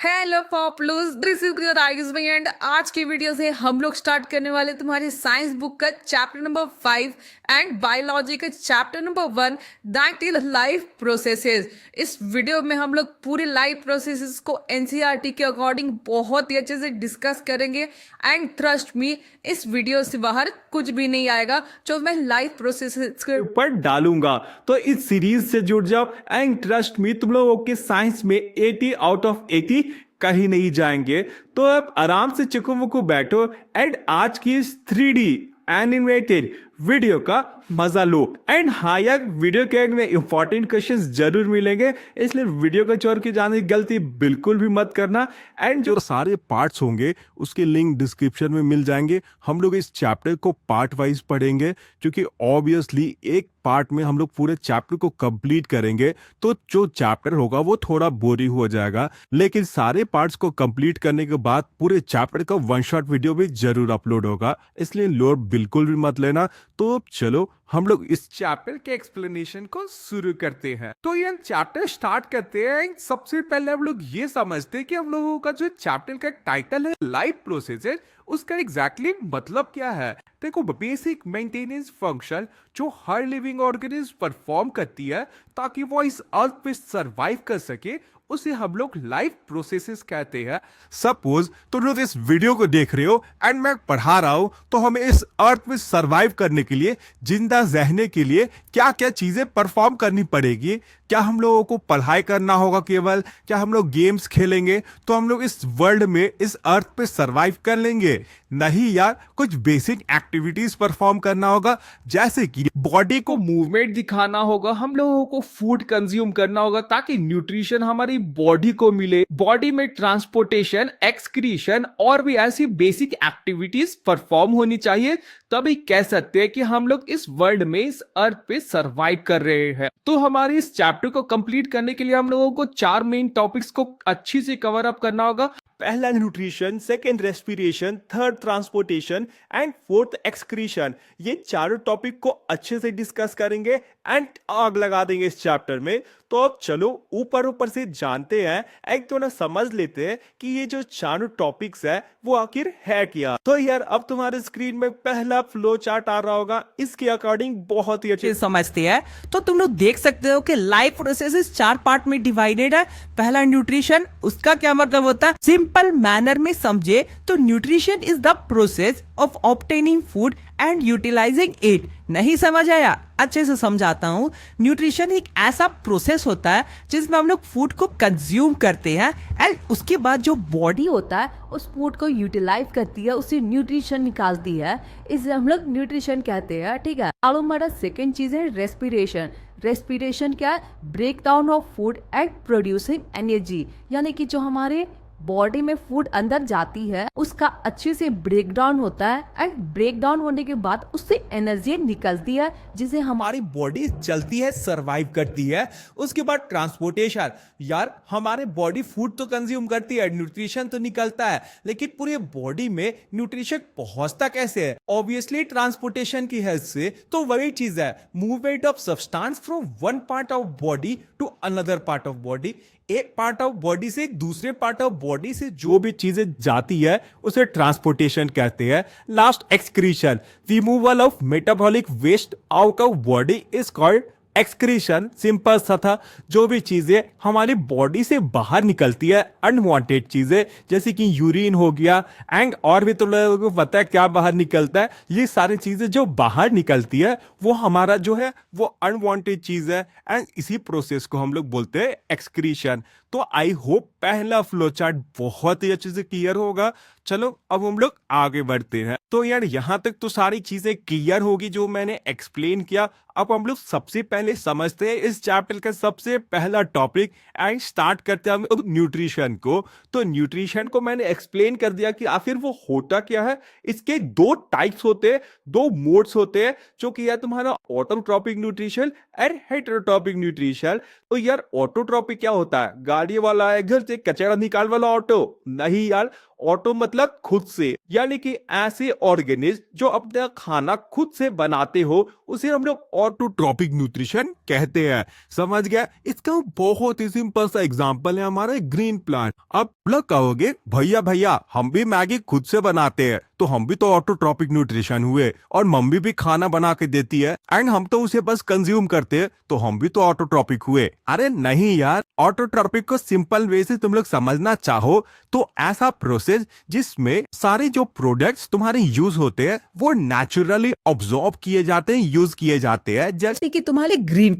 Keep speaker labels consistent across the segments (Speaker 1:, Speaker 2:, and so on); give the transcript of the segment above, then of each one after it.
Speaker 1: Hello पॉपलूज, this is Ayush भाई and आज की वीडियो से हम लोग स्टार्ट करने वाले तुम्हारी साइंस बुक का चैप्टर नंबर 5 एंड बायोलॉजी का chapter number 1 that is life processes. इस वीडियो में हम लोग पूरी लाइफ प्रोसेसेस को एनसीईआरटी के अकॉर्डिंग बहुत ही अच्छे से डिस्कस करेंगे एंड ट्रस्ट मी, इस वीडियो से बाहर कुछ भी नहीं आएगा जो मैं लाइफ प्रोसेसेस के
Speaker 2: ऊपर डालूंगा। तो इस सीरीज से जुड़ जाओ एंड ट्रस्ट मी, तुम लोगों के साइंस में 80 आउट ऑफ 80 कहीं नहीं जाएंगे। तो अब आराम से चिकू मुकू बैठो एंड आज की इस 3D एनिमेटेड वीडियो का मजा लो। एंड हाँ यार, वीडियो के एंड में इंपॉर्टेंट क्वेश्चंस जरूर मिलेंगे, इसलिए वीडियो को छोड़ के जाने की गलती बिल्कुल भी मत करना। एंड जो सारे पार्ट्स होंगे उसके लिंक डिस्क्रिप्शन में मिल जाएंगे। हम लोग इस चैप्टर को पार्ट वाइज पढ़ेंगे, क्योंकि ऑब्वियसली एक पार्ट में हम लोग पूरे चैप्टर को कंप्लीट करेंगे तो जो चैप्टर होगा वो थोड़ा बोरिंग हो जाएगा। लेकिन सारे पार्ट्स को कंप्लीट करने के बाद पूरे चैप्टर का वन शॉट वीडियो भी जरूर अपलोड होगा, इसलिए लोड बिल्कुल भी मत लेना। तो चलो हम लोग इस चैप्टर के एक्सप्लेनेशन को शुरू करते हैं। तो ये चैप्टर स्टार्ट करते हैं। सबसे पहले हम लोग ये समझते हैं कि हम लोगों का जो चैप्टर का टाइटल है लाइफ प्रोसेसेस, उसका एग्जैक्टली मतलब क्या है। देखो, बेसिक मेंटेनेंस फंक्शन जो हर लिविंग ऑर्गेनिज्म परफॉर्म करती है ताकि वो इस अर्थ पे सरवाइव कर सके, उसे हम लोग लाइफ प्रोसेसेस कहते हैं। सपोज तुम लोग इस वीडियो को देख रहे हो एंड मैं पढ़ा रहा हूं, तो हमें इस अर्थ में सरवाइव करने के लिए, जिंदा रहने के लिए क्या क्या चीजें परफॉर्म करनी पड़ेगी। क्या हम लोगों को पढ़ाई करना होगा केवल, क्या हम लोग गेम्स खेलेंगे तो हम लोग इस वर्ल्ड में, इस अर्थ पे सरवाइव कर लेंगे? नहीं यार, कुछ बेसिक एक्टिविटीज परफॉर्म करना होगा, जैसे कि बॉडी को मूवमेंट दिखाना होगा, हम लोगों को फूड कंज्यूम करना होगा ताकि न्यूट्रिशन हमारी बॉडी को मिले, बॉडी में ट्रांसपोर्टेशन, एक्सक्रीशन और भी ऐसी बेसिक एक्टिविटीज परफॉर्म होनी चाहिए, तभी कह सकते हैं कि हम लोग इस वर्ल्ड में, इस अर्थ पे सरवाइव कर रहे हैं। तो हमारी इस चैप्टर को कंप्लीट करने के लिए हम लोगों को 4 मेन टॉपिक्स को अच्छी से कवर अप करना होगा। पहला nutrition, second respiration, third transportation and fourth excretion. ये चारों टॉपिक को अच्छे से डिस्कस करेंगे एंड आग लगा देंगे इस चैप्टर में। तो अब चलो ऊपर से जानते हैं, एक तो ना समझ लेते हैं कि ये जो चारों टॉपिक्स है वो आखिर है क्या। तो यार अब तुम्हारे स्क्रीन में पहला फ्लो चार्ट आ रहा होगा, इसके अकॉर्डिंग बहुत ही अच्छे
Speaker 3: समझते हैं। तो तुम लोग देख सकते हो कि लाइफ प्रोसेस 4 पार्ट में डिवाइडेड है। पहला न्यूट्रिशन, उसका क्या मतलब होता है, सिंपल मैनर में समझे तो nutrition is the process of obtaining food and utilising it. नहीं समझ आया? अच्छे से समझाता हूँ। न्यूट्रिशन एक ऐसा प्रोसेस होता है जिसमें हम लोग फूड को कंज्यूम करते हैं एंड उसके बाद जो बॉडी होता है उस फूड को यूटिलाइज करती है, उससे न्यूट्रिशन निकालती है, इसे हम लोग न्यूट्रिशन कहते हैं। ठीक है। अब हमारा सेकेंड चीज है रेस्पिरेशन। रेस्पिरेशन क्या है? Break down of food and producing energy, यानी कि जो हमारे बॉडी में फूड अंदर जाती है उसका अच्छे से ब्रेक डाउन होता है एंड ब्रेक डाउन होने के बाद उससे एनर्जी निकलती है जिसे हमारी
Speaker 2: बॉडी चलती है, सरवाइव करती है। उसके बाद ट्रांसपोर्टेशन, यार हमारे बॉडी फूड तो कंज्यूम करती है, न्यूट्रिशन तो निकलता है, लेकिन पूरे बॉडी में न्यूट्रिशन पहुंचता कैसे है? ऑब्वियसली ट्रांसपोर्टेशन की हेल्प से। तो वही चीज है, movement of substance from one part of body to another part of body. एक पार्ट ऑफ बॉडी से दूसरे पार्ट ऑफ बॉडी से जो भी चीजें जाती है उसे ट्रांसपोर्टेशन कहते हैं। Last excretion, removal of metabolic waste out of body is called excretion. Simple सा था, जो भी चीजें हमारी बॉडी से बाहर निकलती है, अनवांटेड चीजें जैसे कि यूरिन हो गया एंड और भी, तो लोगों को पता है क्या बाहर निकलता है। ये सारी चीजें जो बाहर निकलती है वो हमारा जो है वो अनवांटेड चीज है एंड इसी प्रोसेस को हम लोग बोलते हैं एक्सक्रीशन। तो आई होप पहला फ्लो चार्ट बहुत ही अच्छे से क्लियर होगा। चलो अब हम लोग आगे बढ़ते हैं। तो यार यहां तक तो सारी चीजें क्लियर होगी जो मैंने एक्सप्लेन किया। अब हम लोग सबसे पहले समझते हैं इस चैप्टर का सबसे पहला टॉपिक एंड स्टार्ट करते हैं हम न्यूट्रिशन को। तो न्यूट्रिशन को मैंने एक्सप्लेन कर दिया कि आखिर वो होता क्या है। इसके 2 टाइप्स होते हैं, 2 मोड्स होते हैं, जो कि है तुम्हारा autotrophic nutrition and heterotrophic nutrition. तो यार ऑटोट्रॉपिक क्या होता है? गाड़ी वाला है, घर से कचरा निकाल वाला ऑटो? नहीं यार, ऑटो मतलब खुद से, यानी कि ऐसे ऑर्गेनिज्म जो अपना खाना खुद से बनाते हो उसे हम लोग ऑटोट्रॉपिक न्यूट्रिशन कहते हैं। समझ गया? इसका बहुत ही सिंपल सा एग्जांपल है हमारा ग्रीन प्लांट। अब लोग कहोगे भैया भैया हम भी मैगी खुद से बनाते हैं तो हम भी तो ऑटोट्रॉपिक न्यूट्रिशन हुए, और मम्मी भी खाना बना के देती है एंड हम तो उसे बस कंज्यूम करते हैं तो हम भी तो ऑटोट्रॉपिक हुए। अरे नहीं यार, ऑटोट्रॉपिक को सिंपल वे से तुम लोग समझना चाहो तो ऐसा प्रोसेस जिसमें सारे जो प्रोडक्ट्स तुम्हारे यूज होते हैं वो नेचुरली ऑब्जॉर्ब किए जाते हैं, यूज किए जाते हैं।
Speaker 4: जैसे कि तुम्हारे ग्रीन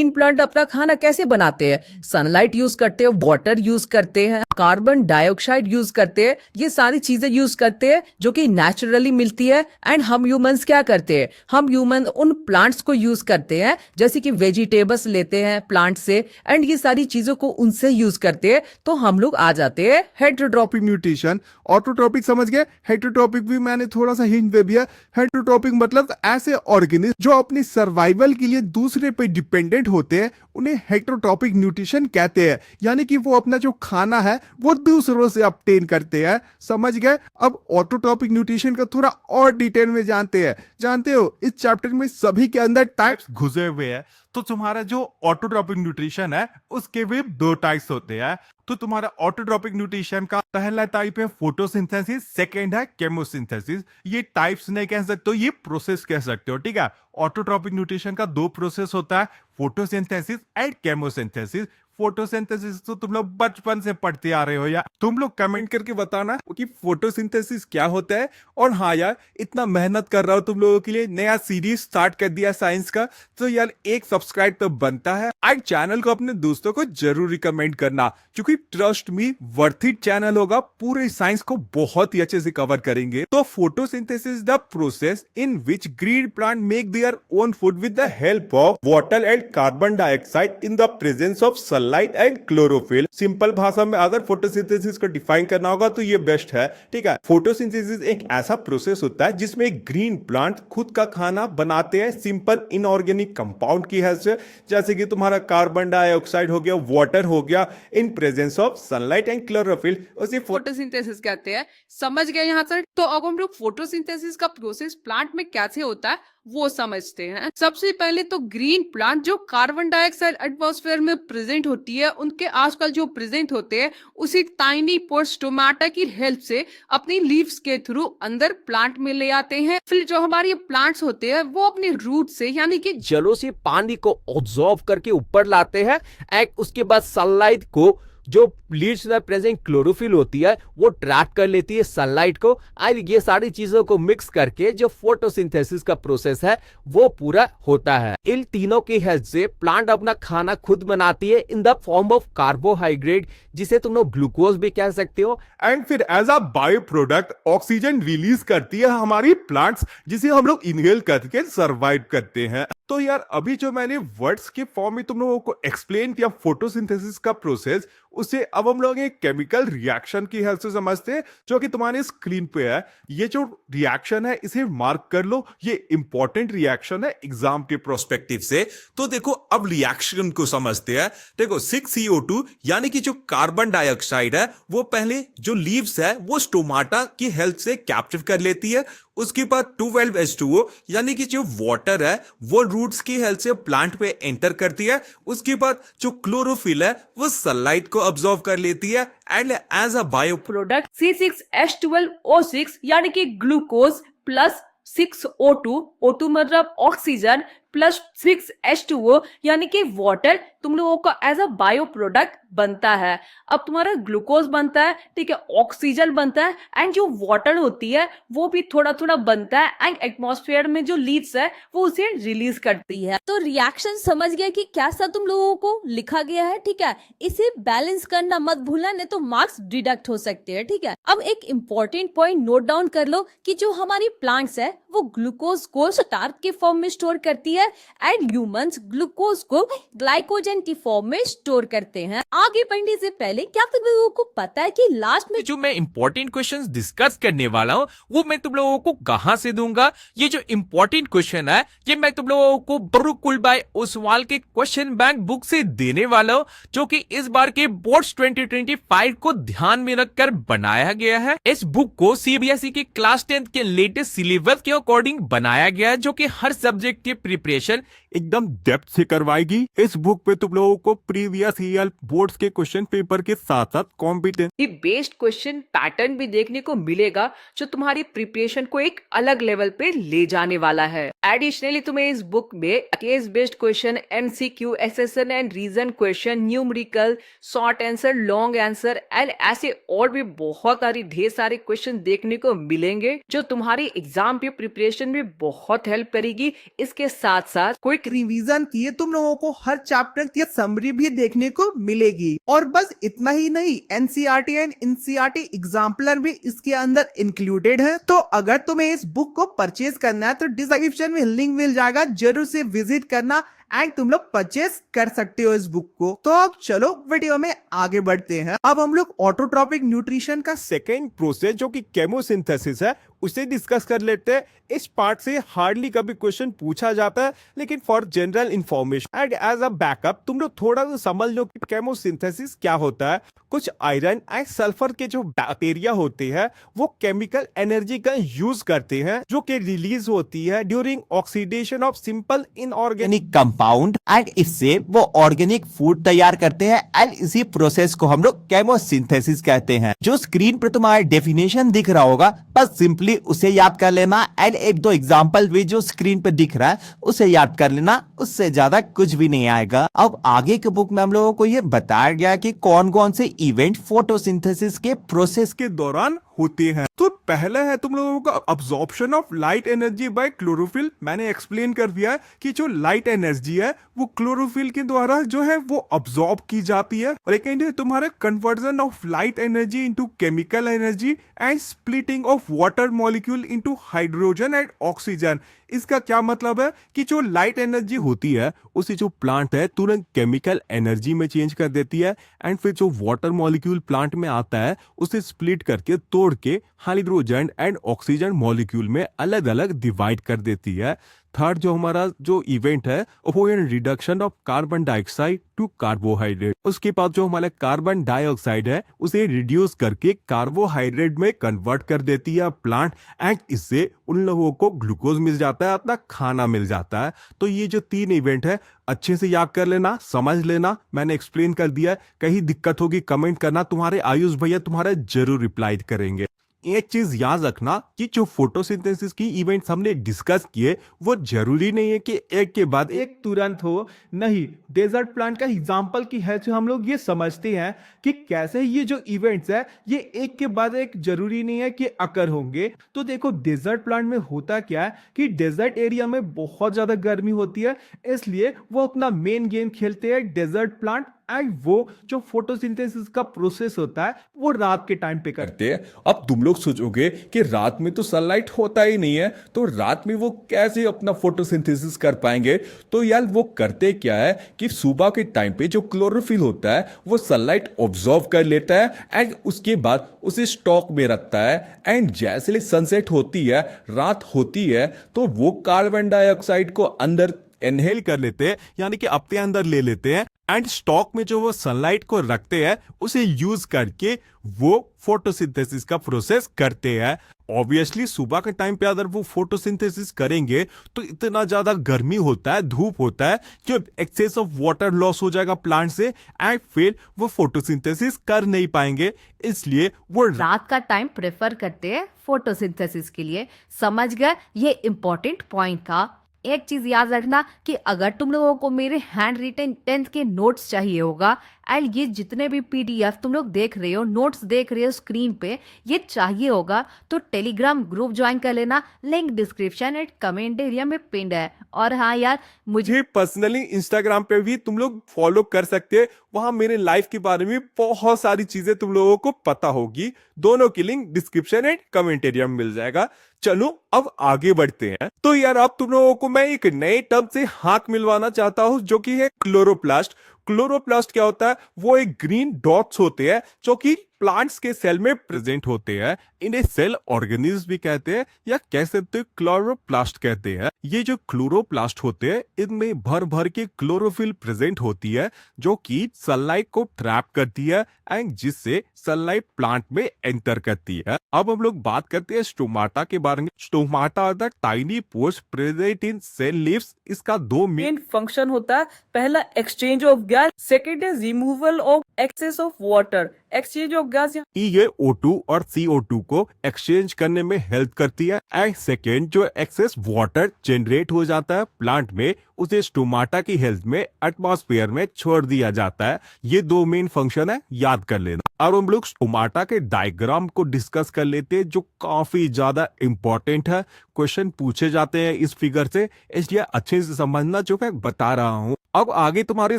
Speaker 4: प्लांट अपना खाना कैसे बनाते हैं? सनलाइट यूज करते हैं, वाटर यूज करते हैं, कार्बन डाइऑक्साइड यूज करते हैं, ये सारी चीजें यूज करते हैं जो कि नेचुरली मिलती है। एंड हम ह्यूमंस क्या करते हैं? हम ह्यूमन उन प्लांट्स को यूज करते हैं, जैसे कि वेजिटेबल्स लेते हैं प्लांट से एंड ये सारी चीजों को उनसे यूज करते हैं, तो हम लोग आ जाते हैं
Speaker 5: हेटेरोट्रॉपिक न्यूट्रिशन। ऑटोट्रॉपिक समझ गए, हेटेरोट्रॉपिक भी मैंने थोड़ा सा हिंट दे दिया। हेटेरोट्रॉपिक मतलब ऐसे ऑर्गेनिज्म जो अपनी सर्वाइवल के लिए दूसरे पे डिपेंडेंट होते हैं, उन्हें हेटेरोट्रॉपिक न्यूट्रिशन कहते हैं। यानी कि वो अपना जो खाना है वो दूसरों से ऑब्टेन करते हैं। समझ गए? अब ऑटोट्रॉपिक न्यूट्रिशन का थोड़ा और डिटेल में जानते हो इस चैप्टर में सभी के अंदर टाइप्स
Speaker 2: घुसे हुए हैं। तो तुम्हारा जो ऑटोट्रॉपिक न्यूट्रिशन है उसके भी दो टाइप्स होते हैं। तो तुम्हारा ऑटोट्रॉपिक न्यूट्रिशन का पहला टाइप है फोटोसिंथेसिस, सेकंड है केमोसिंथेसिस। ये टाइप्स नहीं कह सकते हो, ये प्रोसेस कह सकते हो। ठीक है, ऑटोट्रॉपिक न्यूट्रिशन का दो प्रोसेस होता है, फोटोसिंथेसिस एंड केमोसिंथेसिस। फोटोसिंथेसिस तो तुम लोग बचपन से पढ़ते आ रहे हो यार। तुम लोग कमेंट करके बताना कि फोटोसिंथेसिस क्या होता है। और हाँ यार, इतना मेहनत कर रहा हूं तुम लोगों के लिए, नया सीरीज स्टार्ट कर दिया साइंस का, तो यार एक सब्सक्राइब तो बनता है। आज चैनल को अपने दोस्तों को जरूर रिकमेंड करना, क्योंकि trust me worth it channel होगा। पूरे साइंस को बहुत ही अच्छे से कवर करेंगे। तो photosynthesis the process in which green plant make their own food with the help of water and carbon dioxide in the presence of sunlight and chlorophyll. Simple भाषा में अगर फोटोसिंथेसिस को डिफाइन करना होगा तो ये बेस्ट है। ठीक है, फोटोसिंथेसिस एक ऐसा प्रोसेस होता है जिसमें ग्रीन प्लांट खुद का खाना बनाते हैं सिंपल इनऑर्गेनिक कंपाउंड की हेल्प से, जैसे कि तुम्हारा कार्बन डाइऑक्साइड हो गया, वाटर हो गया, in presence of sunlight and chlorophyll. उसे
Speaker 1: फोटोसिंथेसिस कहते हैं। समझ गए यहाँ तक? तो अब हम लोग फोटोसिंथेसिस का प्रोसेस प्लांट में कैसे होता है वो समझते हैं। सबसे पहले तो ग्रीन प्लांट जो कार्बन डाइऑक्साइड एटमॉस्फेयर में प्रेजेंट होती है, उनके आजकल जो प्रेजेंट होते हैं उसी टाइनी पोर्स स्टोमाटा की हेल्प से अपनी लीव्स के थ्रू अंदर प्लांट में ले आते हैं। फिर जो हमारे प्लांट्स होते हैं वो अपने रूट से यानी कि
Speaker 6: जड़ों से पानी को ऑब्जॉर्व करके ऊपर लाते हैं एंड उसके बाद सनलाइट को, जो लीड्स में प्रेजेंट क्लोरोफिल होती है, वो ट्रैप कर लेती है सनलाइट को। और ये सारी चीजों को मिक्स करके जो फोटोसिंथेसिस का प्रोसेस है वो पूरा होता है। इन तीनों की हेल्प से प्लांट अपना खाना खुद बनाती है in the form of carbohydrate, जिसे तुम लोग ग्लूकोज भी कह सकते हो।
Speaker 2: एंड फिर as a bio product oxygen release करती है हमारी प्लांट्स, जिसे हम लोग इनहेल करके सरवाइव करते हैं। तो यार अभी जो मैंने वर्ड्स के फॉर्म में तुम लोगों को एक्सप्लेन किया फोटोसिंथेसिस का प्रोसेस, उसे अब हम लोग एक केमिकल रिएक्शन की हेल्प से समझते हैं, जो कि तुम्हारे स्क्रीन पे है। ये जो रिएक्शन है इसे मार्क कर लो, ये इंपॉर्टेंट रिएक्शन है एग्जाम के प्रोस्पेक्टिव से। तो देखो अब रिएक्शन को समझते हैं। देखो 6CO2 यानी कि जो कार्बन डाइऑक्साइड है वो पहले जो लीव्स है वो स्टोमाटा की हेल्प से कैप्चर कर लेती है। उसके बाद 12H2O यानी कि जो वाटर है वो रूट्स की हेल्प से प्लांट पे एंटर करती है। उसके बाद जो क्लोरोफिल है वो सनलाइट को अब्सॉर्ब कर लेती है and as a bio
Speaker 4: product C6H12O6 यानी कि ग्लूकोज प्लस 6O2, O2 मतलब ऑक्सीजन, प्लस 6H2O यानी कि वाटर तुम लोगों का एज अ बायो प्रोडक्ट बनता है। अब तुम्हारा ग्लूकोज बनता है, ठीक है, ऑक्सीजन बनता है एंड जो वाटर होती है वो भी थोड़ा थोड़ा बनता है एंड एटमॉस्फेयर में जो लीव्स है वो उसे रिलीज करती है।
Speaker 7: तो रिएक्शन समझ गया कि कैसा तुम लोगों को लिखा गया है, ठीक है। इसे बैलेंस करना मत भूलना, नहीं तो मार्क्स डिडक्ट हो सकते हैं, ठीक है। अब एक इम्पोर्टेंट पॉइंट नोट डाउन कर लो कि जो हमारी प्लांट्स है वो ग्लूकोज को स्टार्च के फॉर्म में स्टोर करती है है एंड ह्यूमंस ग्लूकोज को ग्लाइकोजन की फॉर्म में स्टोर करते हैं। आगे बढ़ने से पहले क्या तुम लोगों को पता है कि लास्ट में
Speaker 6: जो मैं इंपॉर्टेंट क्वेश्चंस डिस्कस करने वाला हूँ वो मैं तुम लोगों को कहाँ से दूंगा। ये जो इंपॉर्टेंट क्वेश्चन है ये मैं तुम लोगों को बरुकुल भाई ओसवाल के क्वेश्चन बैंक बुक से देने वाला हूँ, जो कि इस बार के बोर्ड्स 2025 को ध्यान में रखकर बनाया गया है। इस बुक को सीबीएसई के क्लास 10 के लेटेस्ट सिलेबस के अकॉर्डिंग बनाया गया है, जो कि हर सब्जेक्ट की प्रिपरेशन
Speaker 2: एकदम डेप्थ से करवाएगी। इस बुक पे तुम लोगों को प्रीवियस ईयर बोर्ड्स के क्वेश्चन पेपर के साथ साथ कॉम्पिटेंसी
Speaker 4: बेस्ड क्वेश्चन पैटर्न भी देखने को मिलेगा, जो तुम्हारी प्रिपरेशन को एक अलग लेवल पे ले जाने वाला है। एडिशनली तुम्हें इस बुक में case based question, MCQ, assertion and reason question, numerical, short answer, long answer and ऐसे और भी बहुत सारी ढेर सारे क्वेश्चन देखने को मिलेंगे, जो तुम्हारी एग्जाम पे प्रिपरेशन में बहुत हेल्प करेगी। इसके साथ साथ कोई
Speaker 3: रिवीजन किए तुम लोगों को हर चैप्टर की समरी भी देखने को मिलेगी। और बस इतना ही नहीं, एनसीईआरटी एंड एनसीईआरटी एग्जाम्पलर भी इसके अंदर इंक्लूडेड है। तो अगर तुम्हें इस बुक को परचेज करना है तो डिस्क्रिप्शन में लिंक मिल जाएगा, जरूर से विजिट करना एंड तुम लोग परचेज कर सकते हो इस बुक को। तो अब चलो वीडियो में आगे बढ़ते हैं। अब हम लोग ऑटोट्रॉपिक न्यूट्रिशन का
Speaker 2: सेकेंड प्रोसेस जो कि केमोसिंथेसिस है उसे डिस्कस कर लेते हैं। इस पार्ट से हार्डली कभी क्वेश्चन पूछा जाता है, लेकिन for general information and as a backup तुम लोग थोड़ा सा समझ लो कि केमोसिंथेसिस क्या होता है। कुछ आयरन एंड सल्फर के जो बैक्टीरिया होते हैं वो केमिकल एनर्जी का यूज करते हैं, जो कि रिलीज होती है during oxidation of simple inorganic
Speaker 8: compound and इससे वो ऑर्गेनिक फूड तैयार करते हैं एंड इसी प्रोसेस को हम लोग केमोसिंथेसिस कहते हैं। जो स्क्रीन पर तुम्हारा डेफिनेशन दिख रहा होगा बस सिंपली उसे याद कर लेना एंड एक दो एग्जांपल भी जो स्क्रीन पर दिख रहा है उसे याद कर लेना, उससे ज्यादा कुछ भी नहीं आएगा। अब आगे के बुक में हम लोगों को ये बताया गया कि कौन कौन से इवेंट फोटोसिंथेसिस के प्रोसेस
Speaker 2: के दौरान होते हैं। तो पहला है तुम लोगों का absorption of light energy by chlorophyll. मैंने एक्सप्लेन कर दिया है कि जो लाइट एनर्जी है वो क्लोरोफिल के द्वारा जो है वो अब्जॉर्ब की जाती है। और सेकेंड है तुम्हारा conversion of light energy into chemical energy and splitting of water molecule into hydrogen and oxygen. इसका क्या मतलब है कि जो लाइट एनर्जी होती है उसे जो प्लांट है तुरंत केमिकल एनर्जी में चेंज कर देती है एंड फिर जो वाटर मॉलिक्यूल प्लांट में आता है उसे स्प्लिट करके तोड़ के हाइड्रोजन एंड ऑक्सीजन मॉलिक्यूल में अलग अलग डिवाइड कर देती है। थर्ड जो हमारा जो इवेंट है वो है reduction of carbon dioxide to carbohydrate. उसके बाद जो हमारा कार्बन डाइऑक्साइड है उसे रिड्यूस करके कार्बोहाइड्रेट में कन्वर्ट कर देती है प्लांट एंड इससे उन लोगों को ग्लूकोज मिल जाता है, अपना खाना मिल जाता है। तो ये जो तीन इवेंट है अच्छे से याद कर लेना, समझ लेना। मैंने एक्सप्लेन कर दिया है, कहीं दिक्कत होगी कमेंट करना, तुम्हारे आयुष भैया तुम्हारा जरूर रिप्लाई करेंगे। एक चीज याद रखना कि जो फोटोसिंथेसिस की इवेंट्स हमने डिस्कस किए वो जरूरी नहीं है कि एक के बाद एक तुरंत हो। नहीं, डेजर्ट प्लांट का एग्जांपल की है जो हम लोग ये समझते हैं कि कैसे ये जो इवेंट्स है ये एक के बाद एक जरूरी नहीं है कि अकर होंगे। तो देखो डेजर्ट प्लांट में होता क्या है कि डेजर्ट एरिया में बहुत ज्यादा गर्मी होती है, इसलिए वो अपना मेन गेम खेलते हैं डेजर्ट प्लांट एंड वो जो फोटोसिंथेसिस का प्रोसेस होता है वो रात के टाइम पे करते हैं। अब तुम लोग सोचोगे कि रात में तो सनलाइट होता ही नहीं है, तो रात में वो कैसे अपना फोटोसिंथेसिस कर पाएंगे। तो यार वो करते क्या है कि सुबह के टाइम पे जो क्लोरोफिल होता है वो सनलाइट ऑब्जॉर्व कर लेता है एंड उसके बाद उसे स्टॉक में रखता है एंड जैसे सनसेट होती है, रात होती है, तो वो कार्बन डाइऑक्साइड को अंदर इनहेल कर लेते हैं, यानी कि अपने अंदर ले लेते हैं एंड स्टॉक में जो वो सनलाइट को रखते हैं उसे यूज करके वो फोटोसिंथेसिस का प्रोसेस करते हैं। ऑब्वियसली सुबह के टाइम पे अगर वो फोटोसिंथेसिस करेंगे तो इतना ज्यादा गर्मी होता है, धूप होता है कि एक्सेस ऑफ वाटर लॉस हो जाएगा प्लांट से एंड फिर वो फोटोसिंथेसिस कर नहीं पाएंगे, इसलिए वो
Speaker 9: रात का टाइम प्रेफर करते हैं फोटोसिंथेसिस के लिए। समझ गए ये इंपॉर्टेंट पॉइंट का। एक चीज याद रखना कि अगर तुम लोगों को मेरे हैंड रिटन 10th के नोट्स चाहिए होगा एंड ये जितने भी पीडीएफ तुम लोग देख रहे हो, नोट्स देख रहे हो स्क्रीन पे, ये चाहिए होगा तो टेलीग्राम ग्रुप ज्वाइन कर लेना। Link description and comment area में पिंड है। और हाँ यार,
Speaker 2: मुझे पर्सनली इंस्टाग्राम पे भी तुम लोग फॉलो कर सकते हैं, वहां मेरे लाइफ के बारे में बहुत सारी चीजें तुम लोगों को पता होगी। दोनों की link description and comment area में मिल जाएगा। चलो अब आगे बढ़ते हैं। तो यार अब तुम लोगों को मैं एक नए टर्म से हाथ मिलवाना चाहता हूं जो कि है क्लोरोप्लास्ट। क्लोरोप्लास्ट क्या होता है? वो एक ग्रीन डॉट्स होते हैं जो कि प्लांट्स के सेल में प्रेजेंट होते हैं। इन्हें सेल ऑर्गेनिज्म भी कहते हैं या कह सकते हैं क्लोरोप्लास्ट कहते हैं। ये जो क्लोरोप्लास्ट होते हैं इनमें भर भर के क्लोरोफिल प्रेजेंट होती है जो कि सनलाइट को ट्रैप करती है एंड जिससे सनलाइट प्लांट में एंटर करती है। अब हम लोग बात करते हैं स्टोमाटा के बारे में। Stomata are the tiny pores present in cell leaves. इसका दो
Speaker 4: मेन फंक्शन होता है, पहला एक्सचेंज ऑफ गैस, सेकेंड है removal of excess of water. Exchange of gas
Speaker 2: ये O2 और CO2 को एक्सचेंज करने में हेल्प करती है एंड सेकेंड जो एक्सेस वाटर जनरेट हो जाता है प्लांट में उसे स्टोमाटा की हेल्प में एटमॉस्फेयर में छोड़ दिया जाता है। ये दो मेन फंक्शन है, याद कर लेना। और हम लोग स्टोमाटा के डायग्राम को डिस्कस कर लेते हैं जो काफी ज्यादा इंपॉर्टेंट है। क्वेश्चन पूछे जाते हैं इस फिगर से, इसलिए अच्छे से समझना जो मैं बता रहा हूं। अब आगे तुम्हारे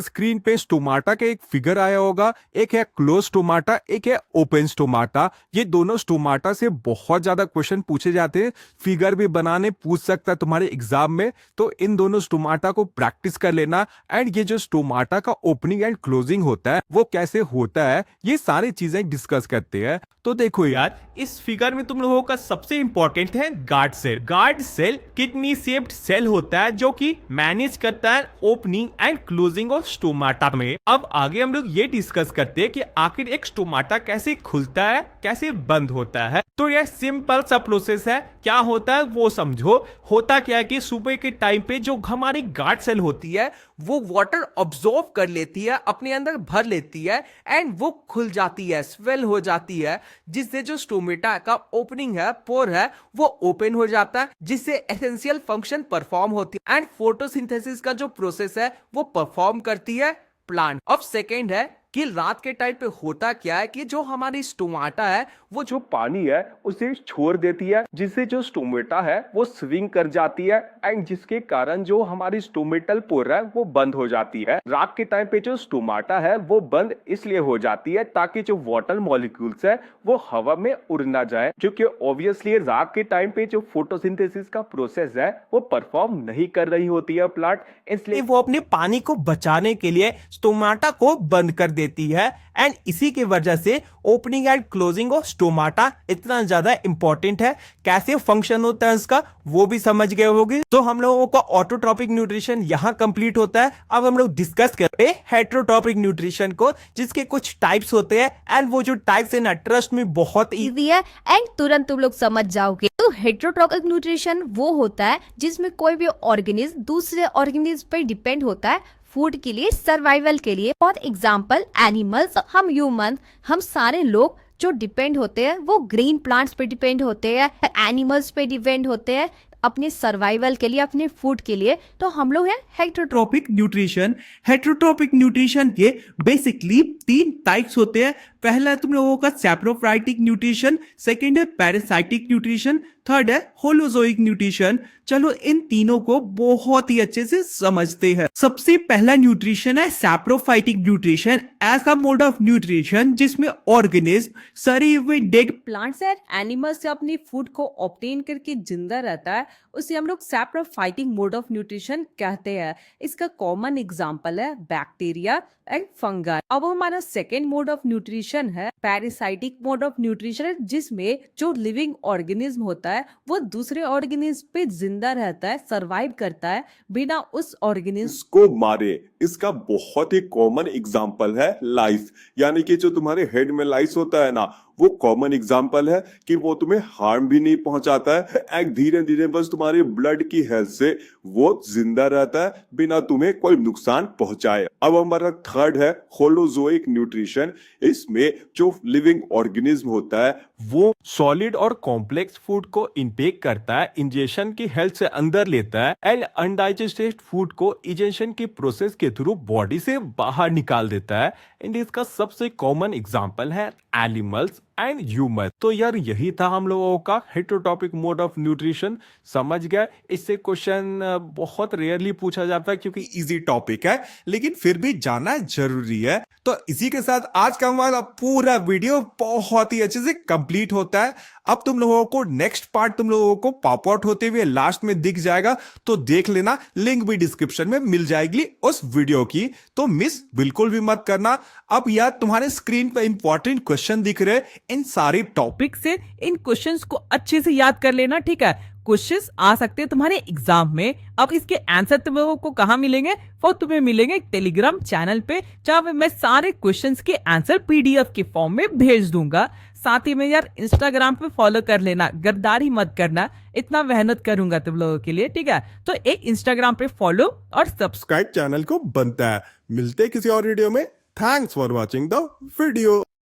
Speaker 2: स्क्रीन पे स्टोमाटा का एक फिगर आया होगा। एक है क्लोज स्टोमाटा, एक है ओपन स्टोमाटा। ये दोनों स्टोमाटा से बहुत ज्यादा क्वेश्चन पूछे जाते हैं, फिगर भी बनाने पूछ सकता है तुम्हारे एग्जाम में। तो इन दोनों स्टोमाटा को प्रैक्टिस कर लेना। एंड ये जो स्टोमाटा का ओपनिंग एंड क्लोजिंग होता है वो कैसे होता है ये सारी चीजें डिस्कस करते हैं।
Speaker 3: तो देखो यार, इस फिगर में तुम लोगों का सबसे इंपॉर्टेंट है guard cell. Guard cell kidney shaped cell होता है जो कि मैनेज करता है opening and closing of stomata में। अब आगे हम लोग ये डिस्कस करते हैं कि आखिर एक स्टोमाटा कैसे खुलता है, कैसे बंद होता है। तो यह सिंपल सा प्रोसेस है। क्या होता है वो समझो। होता क्या है कि सुबह के टाइम पे जो हमारी गार्ड सेल होती है वो वाटर ऑब्जॉर्व कर लेती है, अपने अंदर भर लेती है एंड वो खुल जाती है, स्वेल हो जाती है, जिससे जो स्टोमेटा का ओपनिंग है, पोर है, वो ओपन हो जाता है, जिससे एसेंशियल फंक्शन परफॉर्म होती है एंड फोटोसिंथेसिस का जो प्रोसेस है वो परफॉर्म करती है प्लांट। अब सेकेंड है कि रात के टाइम पे होता क्या है कि जो हमारी स्टोमाटा है वो जो पानी है उसे छोड़ देती है, जिससे जो स्टोमेटा है वो स्विंग कर जाती है एंड जिसके कारण जो हमारी स्टोमेटल पोर है वो बंद हो जाती है। रात के टाइम पे जो स्टोमाटा है वो बंद इसलिए हो जाती है ताकि जो वाटर मॉलिक्यूल्स है वो हवा में उड़ ना जाए, क्योंकि ऑब्वियसली रात के टाइम पे जो फोटोसिंथेसिस का प्रोसेस है वो परफॉर्म नहीं कर रही होती है प्लांट, इसलिए वो अपने पानी को बचाने के लिए स्टोमाटा को बंद कर देती है एंड इसी की वजह से opening and closing of stomata इतना ज्यादा इंपॉर्टेंट है। कैसे फंक्शन होता है इसका वो भी समझ गए होगे। तो हम लोगों का ऑटोट्रॉपिक न्यूट्रिशन यहाँ कंप्लीट होता है। अब हम लोग डिस्कस करते हैं हेटेरोट्रॉपिक न्यूट्रिशन को, जिसके कुछ टाइप्स होते हैं एंड वो जो टाइप्स है ना, ट्रस्ट में बहुत
Speaker 7: इजी है एंड तुरंत तुम लोग समझ जाओगे। तो हेटेरोट्रॉपिक न्यूट्रिशन वो होता है जिसमें कोई भी ऑर्गेनिज्म दूसरे ऑर्गेनिज्म पर डिपेंड होता है फूड के लिए, सर्वाइवल के लिए। फॉर एग्जाम्पल एनिमल्स, हम ह्यूमन, हम सारे लोग जो डिपेंड होते हैं वो ग्रीन प्लांट्स पे डिपेंड होते हैं, एनिमल्स पे डिपेंड होते हैं अपने सर्वाइवल के लिए, अपने फूड के लिए। तो हम लोग हैं
Speaker 3: हेटेरोट्रॉपिक न्यूट्रिशन। हेटेरोट्रॉपिक न्यूट्रिशन के बेसिकली 3 टाइप्स होते हैं। पहला है तुम लोगों का सैप्रोफाइटिक न्यूट्रिशन, सेकंड है पैरासाइटिक न्यूट्रिशन, थर्ड है होलोजोइक न्यूट्रिशन। चलो इन तीनों को बहुत ही अच्छे से समझते हैं। सबसे पहला न्यूट्रिशन है सैप्रोफाइटिक न्यूट्रिशन, ऐसा मोड ऑफ न्यूट्रिशन जिसमें ऑर्गेनिज्म सड़े हुए डेड
Speaker 4: प्लांट्स एंड एनिमल्स से अपनी फूड को ऑब्टेन करके जिंदा रहता है, उसे हम लोग सैप्रोफाइटिक मोड ऑफ न्यूट्रिशन कहते हैं। इसका कॉमन एग्जांपल है बैक्टीरिया एंड फंगाई। अब हमारा सेकेंड मोड ऑफ न्यूट्रिशन है पैरासाइटिक मोड ऑफ न्यूट्रिशन, जिसमें जो लिविंग ऑर्गेनिज्म होता है वो दूसरे ऑर्गेनिज्म पे जिंदा रहता है, सरवाइव करता है बिना उस ऑर्गेनिज्म
Speaker 2: को मारे। इसका बहुत ही कॉमन एग्जांपल है लाइस, यानी कि जो तुम्हारे हेड में लाइस होता है ना, वो कॉमन एग्जांपल है कि वो तुम्हें हार्म भी नहीं पहुंचाता है एंड धीरे धीरे बस तुम्हारे ब्लड की हेल्थ से वो जिंदा रहता है बिना तुम्हें कोई नुकसान पहुंचाए। अब हमारा थर्ड है होलोजोइक न्यूट्रिशन। इसमें जो लिविंग ऑर्गेनिज्म होता है वो सॉलिड और कॉम्प्लेक्स फूड को इनटेक करता है, इंजेक्शन की हेल्प से अंदर लेता है एंड अनडाइजेस्टेड फूड को इजेशन के प्रोसेस के थ्रू बॉडी से बाहर निकाल देता है। एंड इसका सबसे कॉमन एग्जांपल है एनिमल्स एंड ह्यूमर। तो यार यही था हम लोगों का हेटेरोटॉपिक मोड ऑफ न्यूट्रिशन, समझ गए। इससे क्वेश्चन बहुत रेयरली पूछा जाता है क्योंकि
Speaker 5: इजी टॉपिक है, लेकिन फिर भी जानना जरूरी है। तो इसी के साथ आज का हमारा पूरा वीडियो बहुत ही अच्छे से कंप्लीट होता है। अब तुम लोगों को नेक्स्ट पार्ट तुम लोगों को पॉप आउट होते हुए लास्ट में दिख जाएगा, तो देख लेना, लिंक भी डिस्क्रिप्शन में मिल जाएगी उस वीडियो की, तो मिस बिल्कुल भी मत करना। अब यार तुम्हारे स्क्रीन पर इंपॉर्टेंट क्वेश्चन दिख रहे, इन सारे
Speaker 3: टॉपिक से इन क्वेश्चंस को अच्छे से याद कर लेना, ठीक है। क्वेश्चंस आ सकते हैं तुम्हारे एग्जाम में। अब इसके आंसर तुम लोगों को कहाँ मिलेंगे? वो तुम्हें मिलेंगे टेलीग्राम चैनल पे, जहाँ पे मैं सारे क्वेश्चंस के आंसर पीडीएफ के फॉर्म में भेज दूंगा। साथ ही में यार इंस्टाग्राम पे फॉलो कर लेना, गद्दारी मत करना, इतना मेहनत करूंगा तुम लोगों के लिए, ठीक है। तो एक इंस्टाग्राम पे फॉलो और
Speaker 5: सब्सक्राइब चैनल को बनता है। मिलते हैं किसी और वीडियो में। Thanks for watching the video.